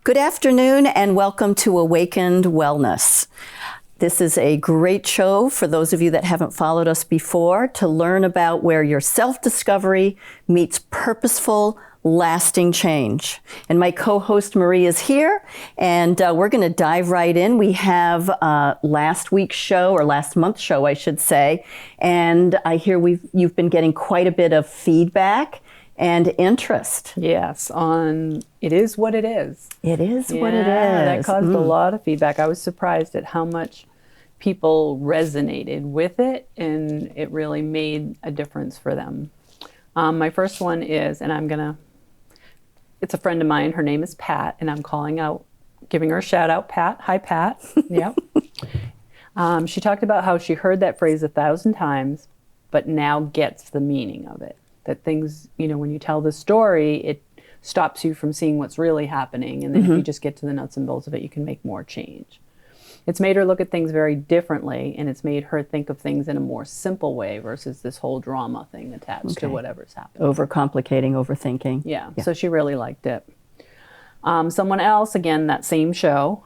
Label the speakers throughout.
Speaker 1: Good afternoon and welcome to Awakened Wellness. This is a great show for those of you that haven't followed us before to learn about where your self-discovery meets purposeful, lasting change. And my co-host Marie is here, and we're going to dive right in. We have last week's show, or last month's show, I should say, and I hear you've been getting quite a bit of feedback and interest.
Speaker 2: Yes, on It Is What It Is.
Speaker 1: It is what it is.
Speaker 2: That caused a lot of feedback. I was surprised at how much people resonated with it, and it really made a difference for them. My first one is, and it's a friend of mine, her name is Pat, and I'm giving her a shout out, Pat. Hi, Pat. Yep. She talked about how she heard that phrase 1,000 times, but now gets the meaning of it. That things, when you tell the story, it stops you from seeing what's really happening. And then if you just get to the nuts and bolts of it, you can make more change. It's made her look at things very differently, and it's made her think of things in a more simple way versus this whole drama thing attached to whatever's happening.
Speaker 1: Overcomplicating, overthinking.
Speaker 2: Yeah, so she really liked it. Someone else, again, that same show,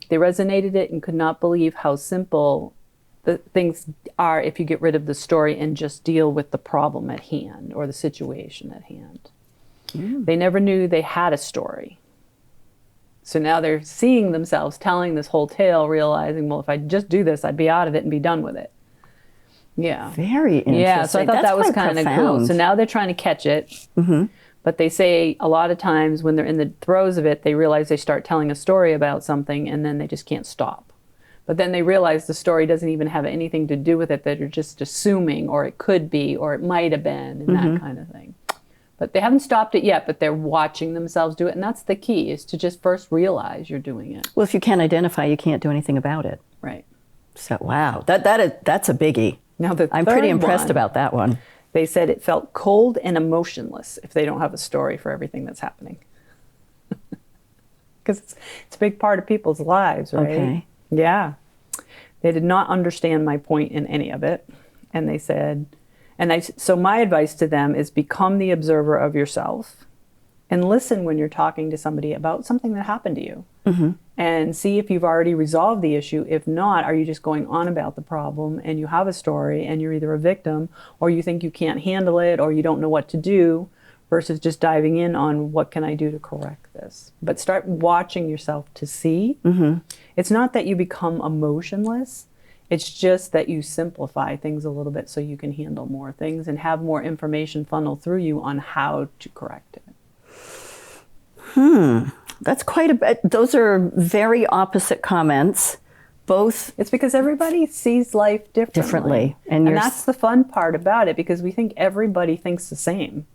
Speaker 2: they resonated it and could not believe how simple the things are if you get rid of the story and just deal with the problem at hand or the situation at hand. They never knew they had a story. So now they're seeing themselves telling this whole tale, realizing, well, if I just do this, I'd be out of it and be done with it. Yeah.
Speaker 1: Very interesting.
Speaker 2: Yeah, so I thought that was kind of cool. So now they're trying to catch it. But they say a lot of times when they're in the throes of it, they realize they start telling a story about something and then they just can't stop. But then they realize the story doesn't even have anything to do with it, that they're just assuming, or it could be, or it might have been, and that kind of thing. But they haven't stopped it yet, but they're watching themselves do it. And that's the key, is to just first realize you're doing it.
Speaker 1: Well, if you can't identify, you can't do anything about it.
Speaker 2: Right.
Speaker 1: So, wow, that's a biggie.
Speaker 2: Now,
Speaker 1: I'm pretty impressed about that one.
Speaker 2: They said it felt cold and emotionless if they don't have a story for everything that's happening. Because it's a big part of people's lives, right?
Speaker 1: Okay.
Speaker 2: Yeah. They did not understand my point in any of it. And they said, so my advice to them is become the observer of yourself and listen when you're talking to somebody about something that happened to you. And see if you've already resolved the issue. If not, are you just going on about the problem and you have a story and you're either a victim or you think you can't handle it or you don't know what to do, versus just diving in on what can I do to correct this. But start watching yourself to see. It's not that you become emotionless. It's just that you simplify things a little bit so you can handle more things and have more information funnel through you on how to correct it.
Speaker 1: That's quite a bit. Those are very opposite comments. Both.
Speaker 2: It's because everybody sees life differently. And that's the fun part about it, because we think everybody thinks the same.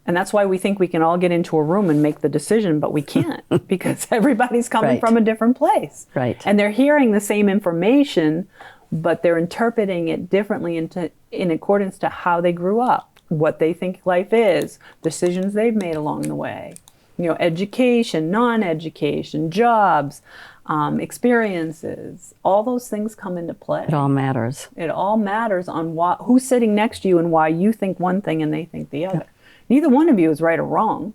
Speaker 2: And that's why we think we can all get into a room and make the decision, but we can't, because everybody's coming from a different place.
Speaker 1: Right.
Speaker 2: And they're hearing the same information, but they're interpreting it differently in accordance to how they grew up, what they think life is, decisions they've made along the way. Education, non-education, jobs, experiences, all those things come into play.
Speaker 1: It all matters.
Speaker 2: It all matters on who's sitting next to you and why you think one thing and they think the other. Neither one of you is right or wrong,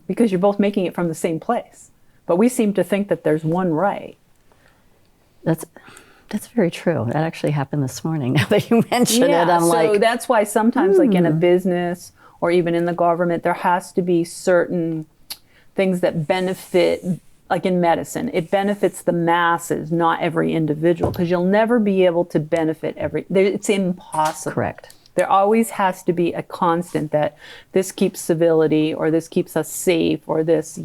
Speaker 2: because you're both making it from the same place. But we seem to think that there's one right.
Speaker 1: That's very true. That actually happened this morning. Now that you mention it, I'm
Speaker 2: so that's why sometimes, like in a business or even in the government, there has to be certain things that benefit, like in medicine, it benefits the masses, not every individual, because you'll never be able to benefit it's impossible.
Speaker 1: Correct.
Speaker 2: There always has to be a constant that this keeps civility, or this keeps us safe, or this,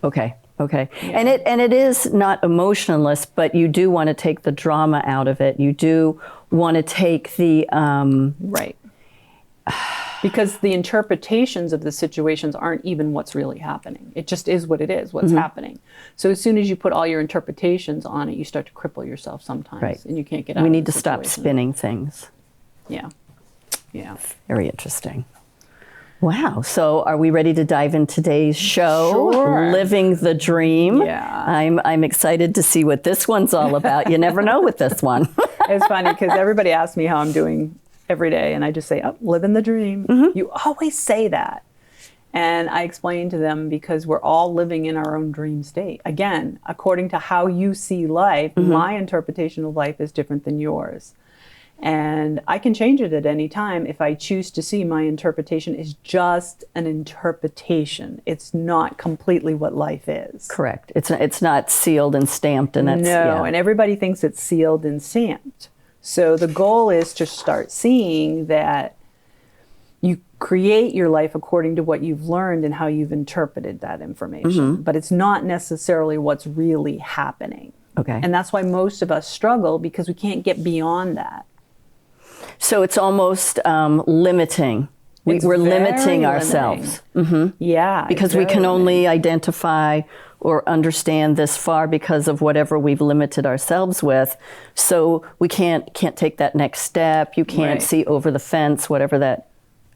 Speaker 1: Okay. And it is not emotionless, but you do want to take the drama out of it. You do want to take the
Speaker 2: right. Because the interpretations of the situations aren't even what's really happening. It just is what it is, what's happening. So as soon as you put all your interpretations on it, you start to cripple yourself sometimes, and you can't get out of it.
Speaker 1: We need to stop spinning things.
Speaker 2: Yeah.
Speaker 1: Very interesting. Wow. So are we ready to dive in today's show?
Speaker 2: Sure.
Speaker 1: Living the dream.
Speaker 2: Yeah.
Speaker 1: I'm excited to see what this one's all about. You never know with this one.
Speaker 2: It's funny because everybody asks me how I'm doing every day, and I just say, living the dream. You always say that. And I explained to them, because we're all living in our own dream state. Again, according to how you see life, my interpretation of life is different than yours. And I can change it at any time if I choose to see my interpretation is just an interpretation. It's not completely what life is.
Speaker 1: Correct. It's not sealed and stamped, and that's
Speaker 2: No, and everybody thinks it's sealed and stamped. So the goal is to start seeing that you create your life according to what you've learned and how you've interpreted that information. But it's not necessarily what's really happening.
Speaker 1: Okay.
Speaker 2: And that's why most of us struggle, because we can't get beyond that.
Speaker 1: So it's almost limiting. We're
Speaker 2: very
Speaker 1: limiting ourselves.
Speaker 2: Yeah.
Speaker 1: Because we can only identify or understand this far because of whatever we've limited ourselves with. So we can't take that next step. You can't see over the fence, whatever that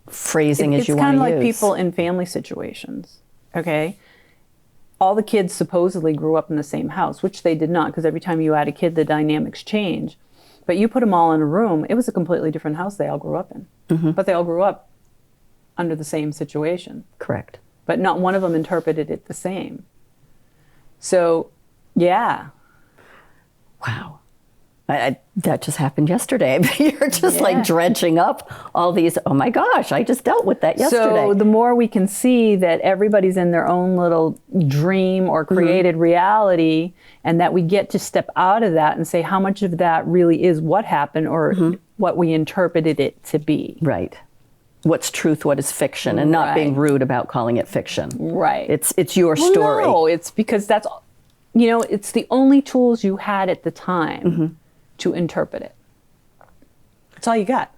Speaker 1: phrasing is you want to use.
Speaker 2: It's kind of like people in family situations, okay? All the kids supposedly grew up in the same house, which they did not, because every time you add a kid, the dynamics change. But you put them all in a room, it was a completely different house they all grew up in. But they all grew up under the same situation.
Speaker 1: Correct.
Speaker 2: But not one of them interpreted it the same. So, yeah.
Speaker 1: Wow. That just happened yesterday. You're just like dredging up all these, oh my gosh, I just dealt with that yesterday.
Speaker 2: So the more we can see that everybody's in their own little dream or created reality, and that we get to step out of that and say how much of that really is what happened or what we interpreted it to be.
Speaker 1: Right. What's truth, what is fiction, and not being rude about calling it fiction.
Speaker 2: Right.
Speaker 1: It's your story.
Speaker 2: No, it's because that's, it's the only tools you had at the time to interpret it. That's all you got.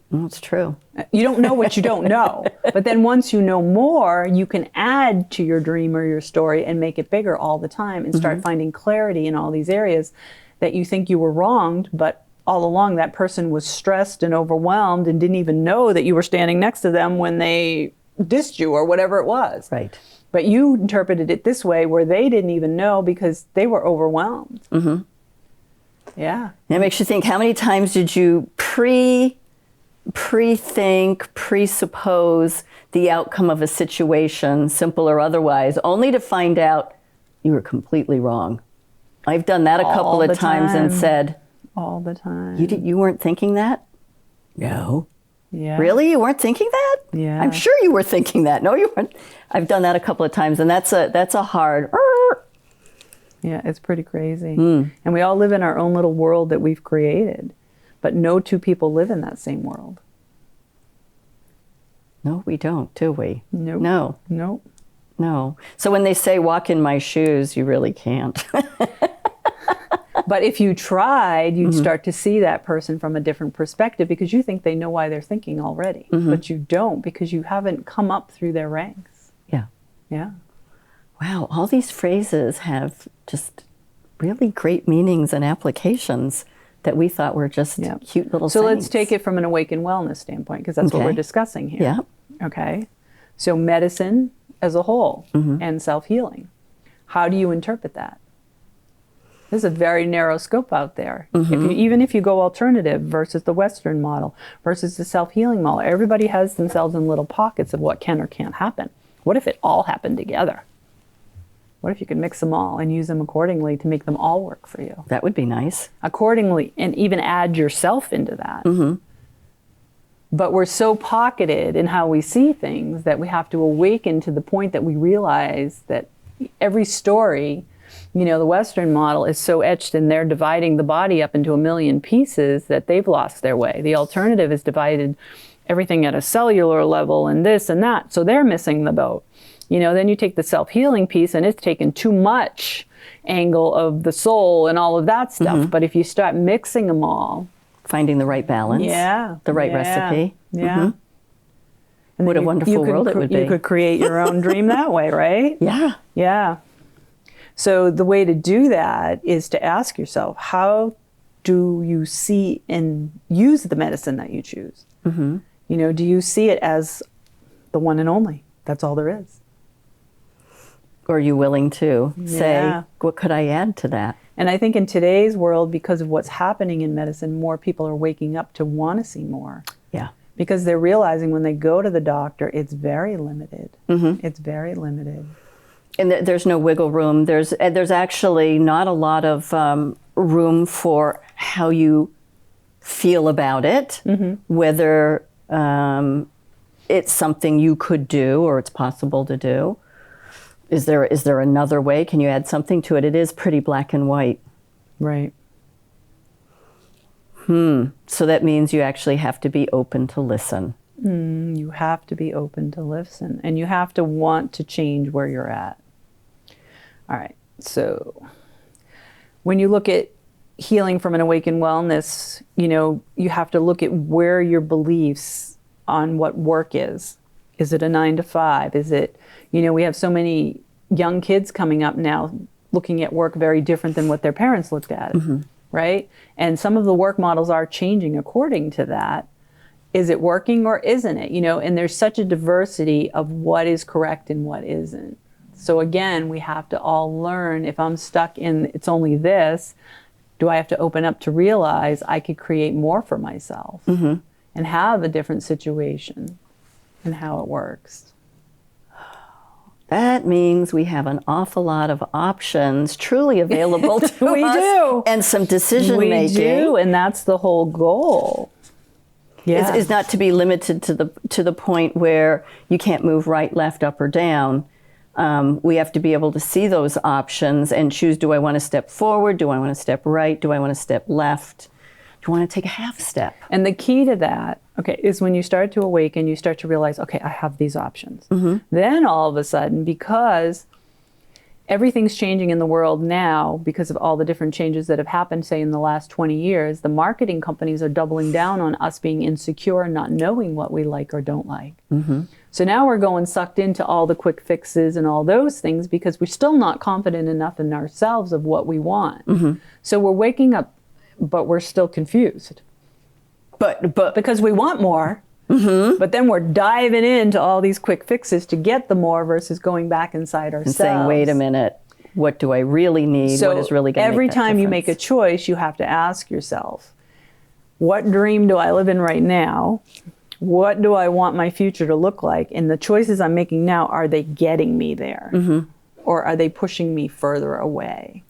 Speaker 1: That's true.
Speaker 2: You don't know what you don't know. But then once you know more, you can add to your dream or your story and make it bigger all the time and start finding clarity in all these areas that you think you were wronged, but all along that person was stressed and overwhelmed and didn't even know that you were standing next to them when they dissed you or whatever it was.
Speaker 1: Right.
Speaker 2: But you interpreted it this way where they didn't even know because they were overwhelmed. Yeah.
Speaker 1: And it makes you think, how many times did you pre-think, presuppose the outcome of a situation, simple or otherwise, only to find out you were completely wrong? I've done that a couple of times and said,
Speaker 2: all the time.
Speaker 1: You weren't thinking that? No.
Speaker 2: Yeah.
Speaker 1: Really? You weren't thinking that?
Speaker 2: Yeah.
Speaker 1: I'm sure you were thinking that. No, you weren't. I've done that a couple of times, and that's a hard.
Speaker 2: Yeah, it's pretty crazy. And we all live in our own little world that we've created, but no two people live in that same world.
Speaker 1: No, we don't, do we?
Speaker 2: Nope.
Speaker 1: No.
Speaker 2: Nope.
Speaker 1: No. So when they say walk in my shoes, you really can't.
Speaker 2: But if you tried, you'd start to see that person from a different perspective because you think they know why they're thinking already. But you don't, because you haven't come up through their ranks.
Speaker 1: Yeah.
Speaker 2: Yeah.
Speaker 1: Wow, all these phrases have just really great meanings and applications that we thought were just cute little
Speaker 2: So
Speaker 1: sayings.
Speaker 2: let's take it from an awakened wellness standpoint, because that's what we're discussing here.
Speaker 1: Yeah.
Speaker 2: Okay. So medicine as a whole and self-healing. How do you interpret that? There's a very narrow scope out there. Even if you go alternative versus the Western model versus the self-healing model, everybody has themselves in little pockets of what can or can't happen. What if it all happened together? What if you could mix them all and use them accordingly to make them all work for you?
Speaker 1: That would be nice.
Speaker 2: Accordingly, and even add yourself into that. But we're so pocketed in how we see things that we have to awaken to the point that we realize that every story, the Western model is so etched and they're dividing the body up into a million pieces that they've lost their way. The alternative is divided everything at a cellular level and this and that. So they're missing the boat. Then you take the self-healing piece and it's taken too much angle of the soul and all of that stuff. But if you start mixing them all.
Speaker 1: Finding the right balance. The right recipe.
Speaker 2: And
Speaker 1: what a wonderful world it would be.
Speaker 2: You could create your own dream that way, right?
Speaker 1: Yeah.
Speaker 2: Yeah. So the way to do that is to ask yourself, how do you see and use the medicine that you choose? Do you see it as the one and only? That's all there is.
Speaker 1: Or are you willing to say, what could I add to that?
Speaker 2: And I think in today's world, because of what's happening in medicine, more people are waking up to want to see more.
Speaker 1: Yeah.
Speaker 2: Because they're realizing when they go to the doctor, it's very limited. It's very limited.
Speaker 1: And there's no wiggle room. There's actually not a lot of room for how you feel about it, whether it's something you could do or it's possible to do. Is there another way? Can you add something to it? It is pretty black and white.
Speaker 2: Right.
Speaker 1: So that means you actually have to be open to listen.
Speaker 2: You have to be open to listen, and you have to want to change where you're at. All right. So when you look at healing from an awakened wellness, you have to look at where your beliefs on what work is. Is it a 9 to 5? Is it, we have so many young kids coming up now looking at work very different than what their parents looked at, right? And some of the work models are changing according to that. Is it working or isn't it? And there's such a diversity of what is correct and what isn't. So again, we have to all learn, if I'm stuck in it's only this, do I have to open up to realize I could create more for myself and have a different situation and how it works?
Speaker 1: That means we have an awful lot of options truly available to us.
Speaker 2: We do.
Speaker 1: And some decision making.
Speaker 2: We do, and that's the whole goal. Yeah.
Speaker 1: Is not to be limited to the point where you can't move right, left, up, or down. We have to be able to see those options and choose, do I want to step forward? Do I want to step right? Do I want to step left? Do I want to take a half step?
Speaker 2: And the key to that, is when you start to awaken, you start to realize, I have these options. Then all of a sudden, because everything's changing in the world now because of all the different changes that have happened, say, in the last 20 years, the marketing companies are doubling down on us being insecure and not knowing what we like or don't like. So now we're going sucked into all the quick fixes and all those things because we're still not confident enough in ourselves of what we want. So we're waking up, but we're still confused. But because we want more, but then we're diving into all these quick fixes to get the more versus going back inside ourselves.
Speaker 1: And saying, wait a minute, what do I really need?
Speaker 2: So
Speaker 1: what is really going to
Speaker 2: every
Speaker 1: make that
Speaker 2: time you
Speaker 1: difference?
Speaker 2: make a choice, you have to ask yourself, what dream do I live in right now? What do I want my future to look like? And the choices I'm making now, are they getting me there? Or are they pushing me further away?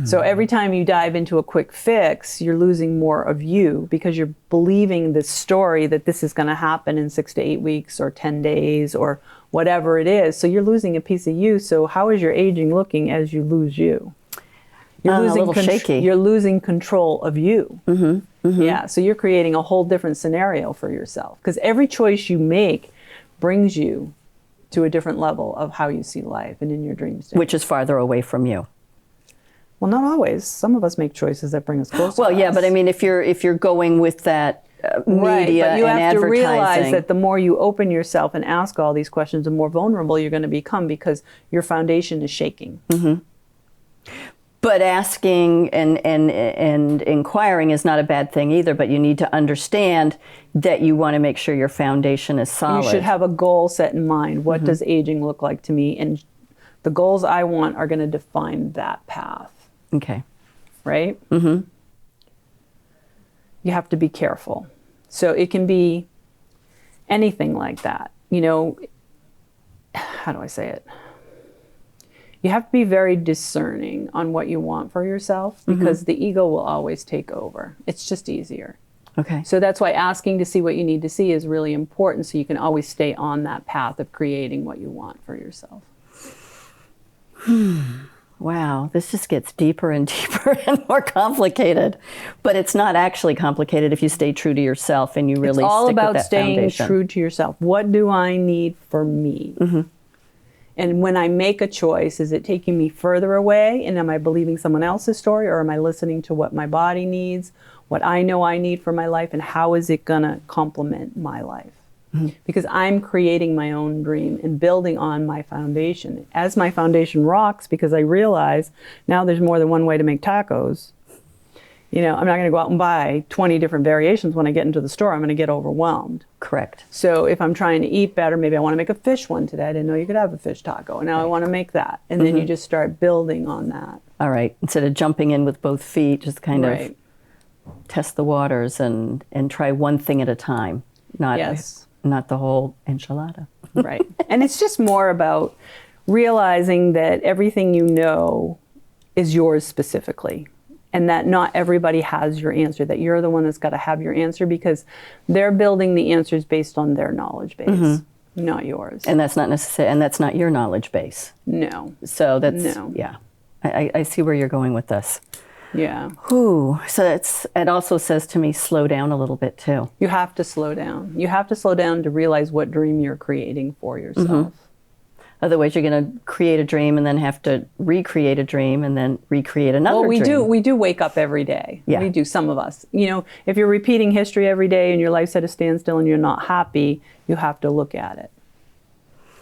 Speaker 2: So every time you dive into a quick fix, you're losing more of you because you're believing this story that this is going to happen in 6 to 8 weeks or 10 days or whatever it is. So you're losing a piece of you. So how is your aging looking as you lose you? You're losing
Speaker 1: a little shaky.
Speaker 2: You're losing control of you. Yeah, so you're creating a whole different scenario for yourself because every choice you make brings you to a different level of how you see life and in your dream state.
Speaker 1: Which is farther away from you.
Speaker 2: Well, not always. Some of us make choices that bring us closer.
Speaker 1: Well, yeah, but I mean, if you're going with that media
Speaker 2: right, but you
Speaker 1: and
Speaker 2: have to realize
Speaker 1: advertising,
Speaker 2: that the more you open yourself and ask all these questions, the more vulnerable you're going to become because your foundation is shaking.
Speaker 1: But asking and inquiring is not a bad thing either. But you need to understand that you want to make sure your foundation is solid.
Speaker 2: You should have a goal set in mind. What does aging look like to me? And the goals I want are going to define that path.
Speaker 1: Okay.
Speaker 2: Right? You have to be careful. So it can be anything like that. How do I say it? You have to be very discerning on what you want for yourself because the ego will always take over. It's just easier.
Speaker 1: Okay.
Speaker 2: So that's why asking to see what you need to see is really important so you can always stay on that path of creating what you want for yourself.
Speaker 1: Wow, this just gets deeper and deeper and more complicated. But it's not actually complicated if you stay true to yourself and you really
Speaker 2: it's all
Speaker 1: stick with
Speaker 2: about
Speaker 1: that
Speaker 2: staying
Speaker 1: foundation.
Speaker 2: true to yourself. What do I need for me? And when I make a choice, is it taking me further away? And am I believing someone else's story? Or am I listening to what my body needs, what I know I need for my life? And how is it going to complement my life? Because I'm creating my own dream and building on my foundation. As my foundation rocks, because I realize now there's more than one way to make tacos. I'm not going to go out and buy 20 different variations when I get into the store. I'm going to get overwhelmed.
Speaker 1: Correct.
Speaker 2: So if I'm trying to eat better, maybe I want to make a fish one today. I didn't know you could have a fish taco. And now I want to make that. And then you just start building on that.
Speaker 1: All right. Instead of jumping in with both feet, just kind of test the waters and try one thing at a time, not the whole enchilada.
Speaker 2: Right. And it's just more about realizing that everything you know is yours specifically, and that not everybody has your answer, that you're the one that's got to have your answer, because they're building the answers based on their knowledge base, not yours.
Speaker 1: And that's not necessary, and that's not your knowledge base.
Speaker 2: No.
Speaker 1: So that's,
Speaker 2: No.
Speaker 1: yeah. I see where you're going with this.
Speaker 2: Yeah.
Speaker 1: Ooh, so it also says to me, slow down a little bit too.
Speaker 2: You have to slow down. You have to slow down to realize what dream you're creating for yourself.
Speaker 1: Otherwise, you're going to create a dream and then have to recreate a dream and then recreate another dream.
Speaker 2: Well, we do wake up every day.
Speaker 1: Yeah.
Speaker 2: We do, some of us. You know, if you're repeating history every day and your life's at a standstill and you're not happy, you have to look at it.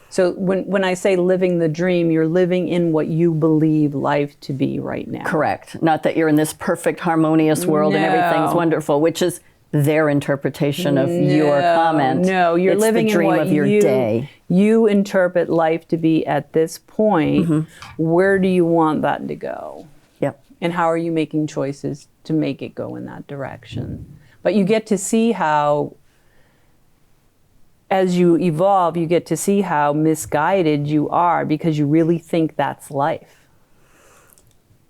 Speaker 2: So when I say living the dream, you're living in what you believe life to be right now.
Speaker 1: Correct. Not that you're in this perfect, harmonious world and everything's wonderful, which is their interpretation of your comment.
Speaker 2: No, you're living
Speaker 1: the dream
Speaker 2: in what
Speaker 1: of your day.
Speaker 2: You interpret life to be at this point. Where do you want that to go?
Speaker 1: Yep.
Speaker 2: And how are you making choices to make it go in that direction? But you get to see how, as you evolve, you get to see how misguided you are because you really think that's life.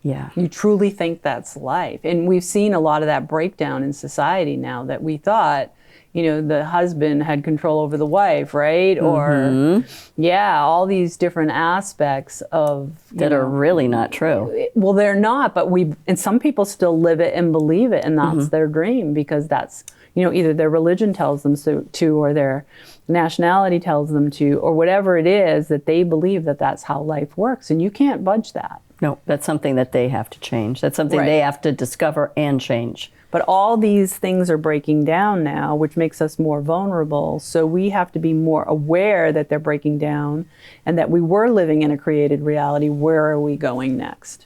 Speaker 1: Yeah.
Speaker 2: You truly think that's life. And we've seen a lot of that breakdown in society now, that we thought, you know, the husband had control over the wife, right? Or, yeah, all these different aspects of...
Speaker 1: That are really not true.
Speaker 2: Well, they're not, but and some people still live it and believe it, and that's their dream, because that's, you know, either their religion tells them to, or their nationality tells them to, or whatever it is, that they believe that that's how life works, and you can't budge that.
Speaker 1: No, that's something that they have to change. That's something they have to discover and change.
Speaker 2: But all these things are breaking down now, which makes us more vulnerable. So we have to be more aware that they're breaking down, and that we were living in a created reality. Where are we going next?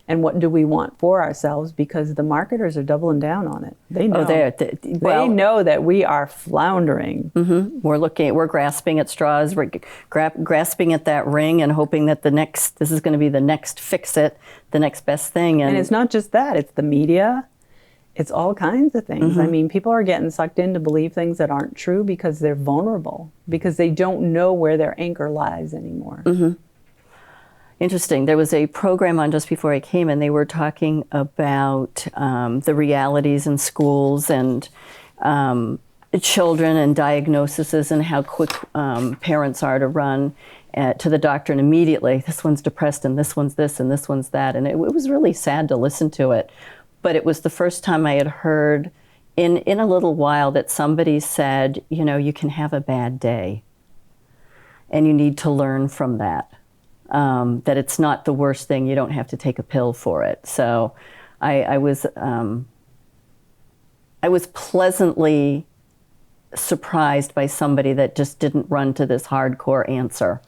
Speaker 2: And what do we want for ourselves? Because the marketers are doubling down on it. They know. They know that we are floundering.
Speaker 1: We're grasping at straws. We're grasping at that ring and hoping that this is going to be the next fix-it, the next best thing.
Speaker 2: And it's not just that. It's the media. It's all kinds of things. I mean, people are getting sucked in to believe things that aren't true because they're vulnerable, because they don't know where their anchor lies anymore.
Speaker 1: Interesting. There was a program on just before I came, and they were talking about the realities in schools and children and diagnoses, and how quick parents are to run to the doctor and immediately, this one's depressed and this one's this and this one's that. And it was really sad to listen to it. But it was the first time I had heard in a little while that somebody said, you know, you can have a bad day and you need to learn from that. That it's not the worst thing. You don't have to take a pill for it. So I was pleasantly surprised by somebody that just didn't run to this hardcore answer.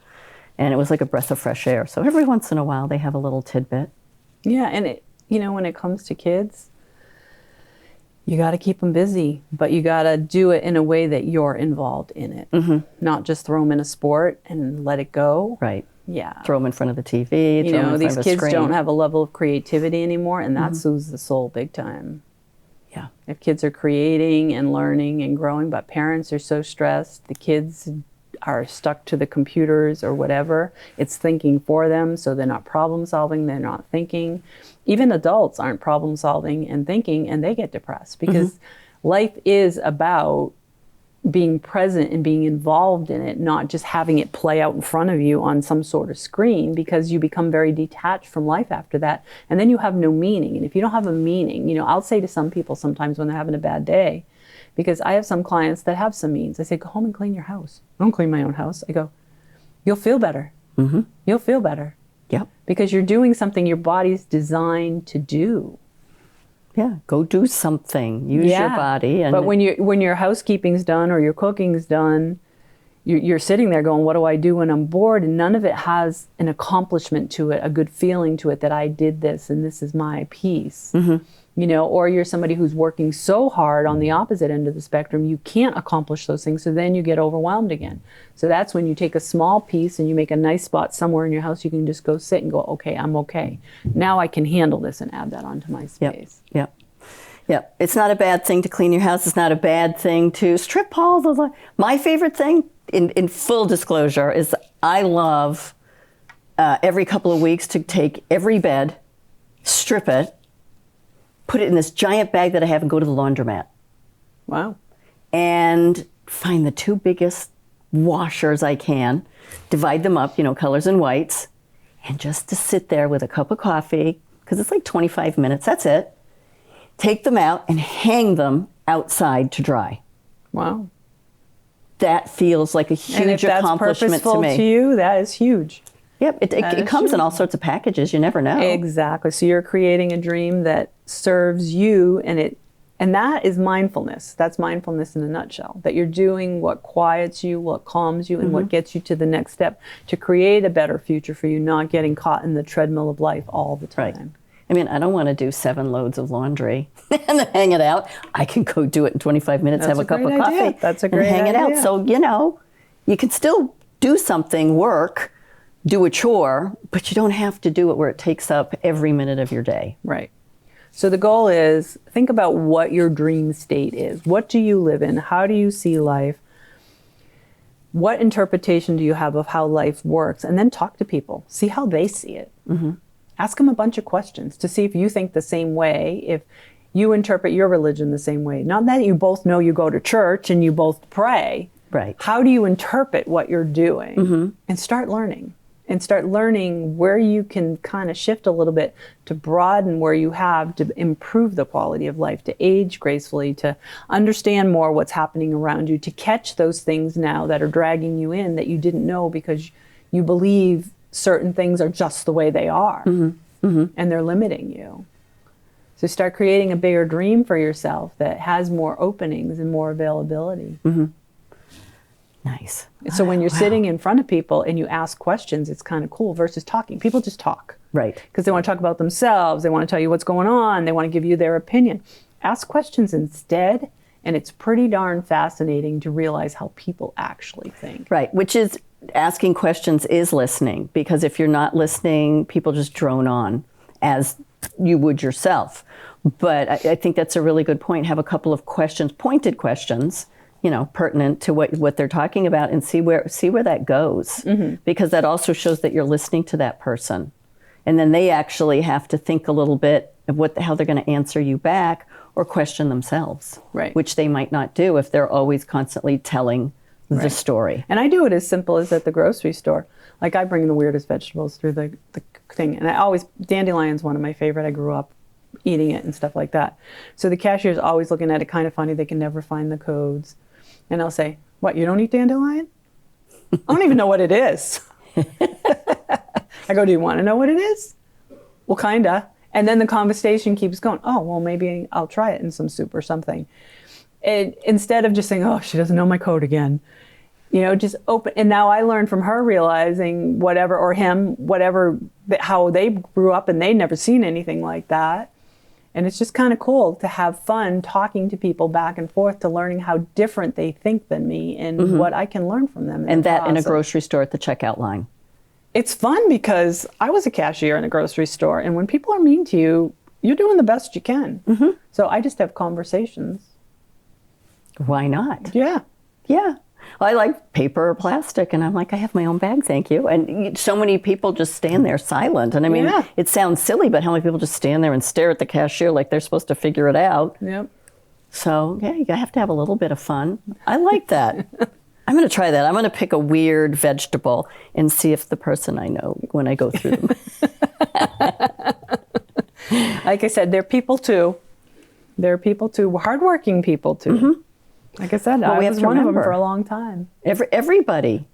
Speaker 1: And it was like a breath of fresh air. So every once in a while they have a little tidbit.
Speaker 2: Yeah, and you know, when it comes to kids, you got to keep them busy, but you got to do it in a way that you're involved in it. Not just throw them in a sport and let it go.
Speaker 1: Right.
Speaker 2: Yeah.
Speaker 1: Throw them in front of the TV.
Speaker 2: You know, these kids don't have a level of creativity anymore, and that soothes the soul big time.
Speaker 1: Yeah.
Speaker 2: If kids are creating and learning and growing, but parents are so stressed, the kids are stuck to the computers or whatever. It's thinking for them, so they're not problem solving, they're not thinking. Even adults aren't problem solving and thinking, and they get depressed, because life is about being present and being involved in it, not just having it play out in front of you on some sort of screen, because you become very detached from life after that, and then you have no meaning. And if you don't have a meaning, you know, I'll say to some people sometimes when they're having a bad day, because I have some clients that have some means, I say, go home and clean your house. I don't clean my own house. I go, you'll feel better. You'll feel better.
Speaker 1: Yep.
Speaker 2: Because you're doing something your body's designed to do.
Speaker 1: Yeah, go do something. Use your body. And
Speaker 2: but when your housekeeping's done or your cooking's done, you're sitting there going, what do I do when I'm bored? And none of it has an accomplishment to it, a good feeling to it, that I did this and this is my piece. You know, or you're somebody who's working so hard on the opposite end of the spectrum, you can't accomplish those things, so then you get overwhelmed again. So that's when you take a small piece and you make a nice spot somewhere in your house, you can just go sit and go, okay, I'm okay. Now I can handle this, and add that onto my space.
Speaker 1: Yep. Yeah, it's not a bad thing to clean your house. It's not a bad thing to strip all the... My favorite thing, in full disclosure, is I love every couple of weeks to take every bed, strip it, put it in this giant bag that I have and go to the laundromat.
Speaker 2: Wow.
Speaker 1: And find the 2 biggest washers I can, divide them up, colors and whites, and just to sit there with a cup of coffee, because it's like 25 minutes, that's it. Take them out and hang them outside to dry.
Speaker 2: Wow.
Speaker 1: That feels like a huge accomplishment to me.
Speaker 2: To you, that is huge.
Speaker 1: Yep, it comes in all sorts of packages. You never know.
Speaker 2: Exactly. So you're creating a dream that serves you, and that is mindfulness. That's mindfulness in a nutshell. That you're doing what quiets you, what calms you, and what gets you to the next step to create a better future for you, not getting caught in the treadmill of life all the time.
Speaker 1: Right. I mean, I don't want to do 7 loads of laundry and then hang it out. I can go do it in 25 minutes, have a cup of coffee,
Speaker 2: That's a great
Speaker 1: and hang it out. So, you can still do something, work, do a chore, but you don't have to do it where it takes up every minute of your day.
Speaker 2: Right. So the goal is, think about what your dream state is. What do you live in? How do you see life? What interpretation do you have of how life works? And then talk to people. See how they see it. Mm-hmm. Ask them a bunch of questions to see if you think the same way, if you interpret your religion the same way. Not that you both know you go to church and you both pray.
Speaker 1: Right.
Speaker 2: How do you interpret what you're doing? Mm-hmm. And start learning. And start learning where you can kind of shift a little bit to broaden where you have to improve the quality of life, to age gracefully, to understand more what's happening around you, to catch those things now that are dragging you in that you didn't know because you believe certain things are just the way they are, and they're limiting you. So start creating a bigger dream for yourself that has more openings and more availability.
Speaker 1: Mm-hmm. Nice.
Speaker 2: So when you're sitting in front of people and you ask questions, it's kind of cool versus talking. People just talk.
Speaker 1: Right.
Speaker 2: Because they want to talk about themselves. They want to tell you what's going on. They want to give you their opinion. Ask questions instead, and it's pretty darn fascinating to realize how people actually think.
Speaker 1: Right, which is asking questions is listening, because if you're not listening, people just drone on as you would yourself. But I think that's a really good point. Have a couple of questions, pointed questions, pertinent to what they're talking about, and see where that goes. Because that also shows that you're listening to that person. And then they actually have to think a little bit of how they're going to answer you back or question themselves,
Speaker 2: right? Which
Speaker 1: they might not do if they're always constantly telling the story.
Speaker 2: And I do it as simple as at the grocery store. Like I bring the weirdest vegetables through the thing. And dandelion's one of my favorite. I grew up eating it and stuff like that. So the cashier's always looking at it kind of funny. They can never find the codes. And I'll say, what, you don't eat dandelion? I don't even know what it is. I go, do you want to know what it is? Well, kinda. And then the conversation keeps going. Oh, well, maybe I'll try it in some soup or something. And instead of just saying, oh, she doesn't know my code again, just open. And now I learned from her realizing how they grew up and they'd never seen anything like that. And it's just kind of cool to have fun talking to people back and forth, to learning how different they think than me and what I can learn from them.
Speaker 1: And that in a grocery store at the checkout line.
Speaker 2: It's fun because I was a cashier in a grocery store. And when people are mean to you, you're doing the best you can. Mm-hmm. So I just have conversations.
Speaker 1: Why not?
Speaker 2: Yeah.
Speaker 1: Yeah. Well, I like paper or plastic, and I'm like, I have my own bag, thank you. And so many people just stand there silent. And I mean, It sounds silly, but how many people just stand there and stare at the cashier like they're supposed to figure it out?
Speaker 2: Yep.
Speaker 1: So, yeah, you have to have a little bit of fun. I like that. I'm going to try that. I'm going to pick a weird vegetable and see if the person I know when I go through them.
Speaker 2: Like I said, they're people too. They're people too. Hardworking people too. Mm-hmm. Like I said, I was one of them for a long time.
Speaker 1: Everybody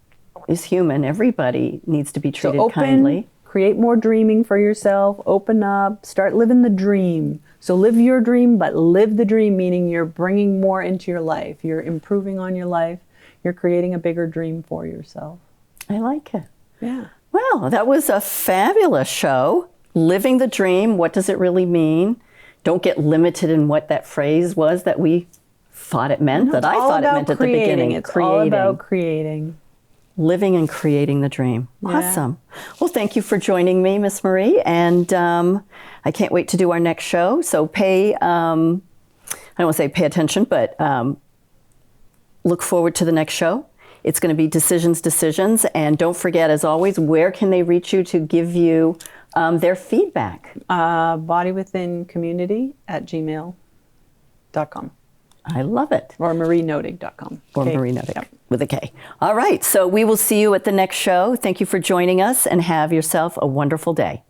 Speaker 1: is human. Everybody needs to be treated kindly.
Speaker 2: Create more dreaming for yourself. Open up. Start living the dream. So live your dream, but live the dream, meaning you're bringing more into your life. You're improving on your life. You're creating a bigger dream for yourself.
Speaker 1: I like it.
Speaker 2: Yeah.
Speaker 1: Well, that was a fabulous show. Living the dream. What does it really mean? Don't get limited in what that phrase was that we thought it meant, that I thought it meant at the beginning.
Speaker 2: It's all about creating.
Speaker 1: Living and creating the dream. Yeah. Awesome. Well, thank you for joining me, Miss Marie. And I can't wait to do our next show. So pay don't want to say pay attention, but look forward to the next show. It's going to be Decisions. And don't forget, as always, where can they reach you to give you their feedback?
Speaker 2: bodywithincommunity@gmail.com.
Speaker 1: I love it.
Speaker 2: Or marienodig.com.
Speaker 1: Or marienodig with a K. All right. So we will see you at the next show. Thank you for joining us and have yourself a wonderful day.